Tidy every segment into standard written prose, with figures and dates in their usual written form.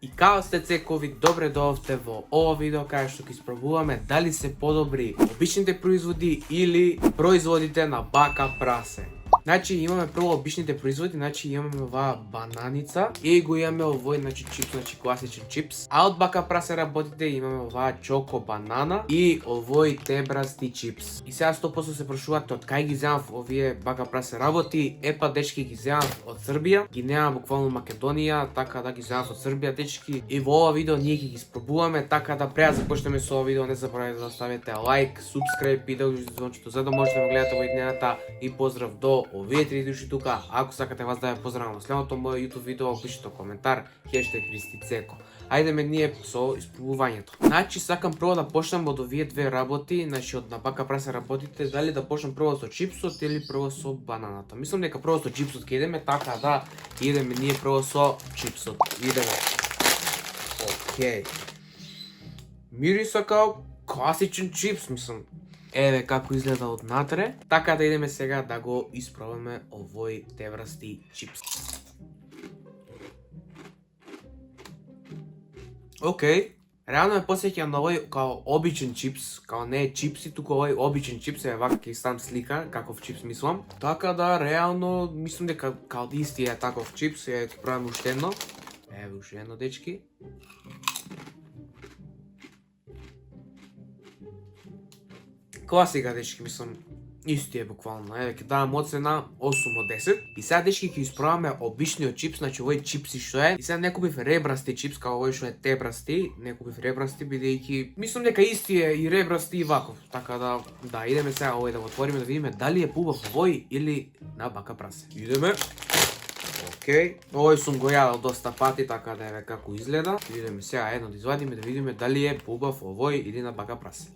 И као сте цекови, добре доовте во ово видео кај што ќе испробуваме дали се подобри обичните производи или производите на бака прасе. Значи имаме прво обичните производи, значи имаме оваа бананица и го имаме овој чипс, класичен чипс. А од бака прасе работите имаме оваа чоко банана и овој тебрасти чипс. И сега 100% се прашувате од кај ги земав овие бака прасе работи. Епа дечки ги земав од Србија, ги нема буквално Македонија, така да ги земав од Србија дечки. И во ова видео ние ќе ги испробуваме, така да пред да започнеме со ова видео не заборавајте да оставите лайк, субскрайб и да уклучите звончето за да можете да ме гледате во идената. И поздрав до овие 3 души тука. Ако сакате вас да ја поздравам во следното моје YouTube видео, пишете коментар #Христицеко. Ајдеме ние со испробувањето. Значи сакам прво да почнам од овие две работи, значи од на бака прасе работите, дали да почнам прво со чипсот или прво со бананата. Мислам дека прво со чипсот ќе идеме, така да идеме ние прво со чипсот. Идеме. Океј. Мириса као класичен чипс, мислам. Еве како изгледа однатре. Така да идеме сега да го испробаме овој тебрасти чипс. Океј. Реално ме посеќа на овој као обичен чипс, као не е чипси, туку овој обичен чипс, е вака ќе ставам слика каков чипс мислам. Така да реално мислам дека као исти е таков чипс, ја ќе правиме уште едно. Еве уште едно дечки. Класика дечки, мислам, исти е буквално. Еве ќе давам оцена 8 од 10. И сега дечки ќе испробаме обичниот чипс, значи овој чипси што е. И сега не купив ребрасти чипс, као овој што е тебрасти, не купив ребрасти бидејќи мислам дека исти е и ребрасти и ваков. Така да идеме сега овој да го отвориме да видиме дали е пубав овој или на бака прасе. Идеме. Океј, овој сум го јадал доста пати, така да еве како изгледа. Идеме сега едно да извадиме да видиме дали е пубав овој или на бака прасе.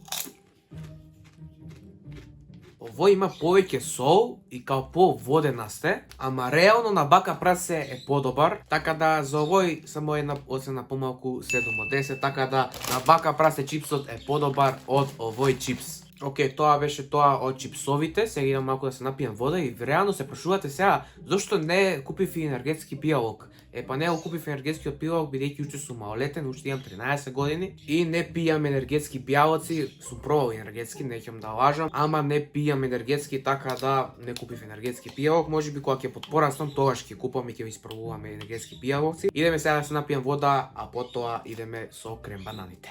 Овој има повеќе сол и као поводена сте, ама реално на бака прасе е подобар, така да за овој само една оцена помалку 7 од 10, така да на бака прасе чипсот е подобар од овој чипс. Океј, тоа беше тоа од чипсовите, сега идам малку да се напијам вода и реално се прашувате сега зошто не купив и енергетски пијалок. Па не го купив енергетскиот пијалок бидејќи уште сум малолетен, уште имам 13 години и не пијам енергетски пијалоци, сум пробал енергетски, неќам да лажам, ама не пијам енергетски, така да не купив енергетски пијалок. Можеби кога ќе подпораснам, тогаш ќе купам и ќе ви испробуваме енергетски пијалоци. Идеме сега да се напијам вода, а потоа идеме со крем бананите.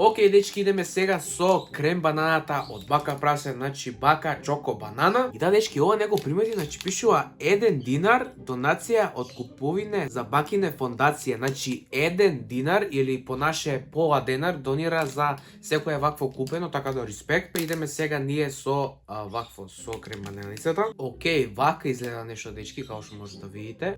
Океј дечки, идеме сега со крем бананата од бака прасе, значи бака чоко банана. И да дечки, ова него примети, значи пишува 1 динар донација од куповине за бакине фондација. Значи 1 динар или по наше пола денар донира за секое вакво купено, така да респект. Па идеме сега ние со вакво со крем бананицата. Океј, вака изгледа нешто дечки, како што може да видите.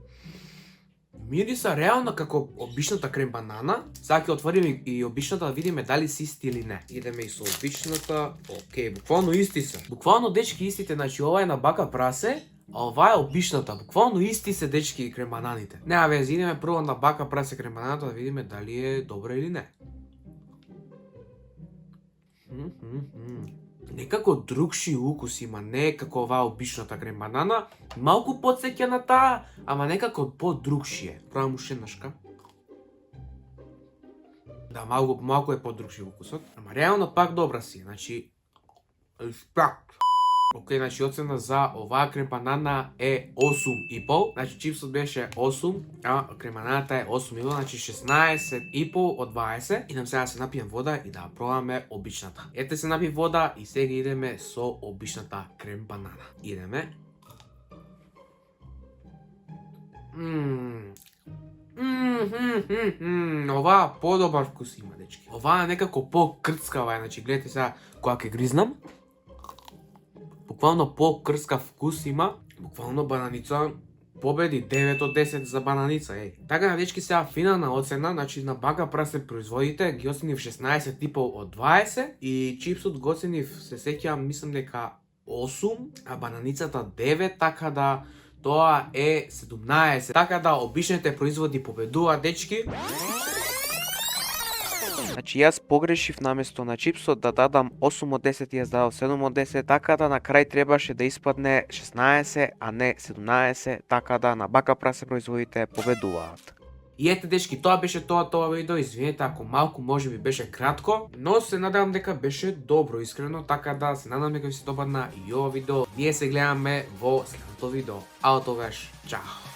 Мириса реално како обичната крем банана. Сега ќе отвориме и обичната да видиме дали се исти или не. Идеме и со обичната. Океј, буквално исти се. Буквално дечки истите, значи ова е на бака прасе, а ова е обичната. Буквално исти се дечки крем бананите. Нема везе, идеме прво на бака прасе крем бананата да видиме дали е добра или не. Некако другши укус има, не е како оваа обичната крем банана. Малку потсеќа на таа, ама некако по-другши е. Пробам уште еднашка. Да, малку е по-другши укусот. Ама реално пак добра си, значи... Респект! Океј, значи оцена за оваа крем банана е 8,5. Значи чипсот беше 8, а крем бананата е 8,5, значи 16,5 од 20. Идам сега да се напијам вода и да пробаме обичната. Ете се напи вода и сега идеме со обичната крем банана. Идеме. Оваа подобар вкус има, дечки. Оваа некако по-крцкава е, значи гледате сега кога ќе гризнам. Буквално по-крскав вкус има. Буквално бананица победи 9 од 10 за бананица, еј. Така на дечки сега финална оцена, значи на бака прасе производите ги оценив 16,5 од 20 и чипсот го оценив, се сеќавам, мислам дека 8, а бананицата 9, така да тоа е 17. Така да обичните производи победуваат, дечки. Значи јас погрешив наместо на чипсот да дадам 8 од 10, јас дадов 7 од 10, така да на крај требаше да испадне 16, а не 17, така да на бака прасе производите победуваат. И ете дечки, тоа беше тоа видео, извинете ако малку може би беше кратко, но се надевам дека беше добро, искрено, така да се надевам дека ви се допадна и ова видео. Ние се гледаме во следното видео. Аутовеш, чао!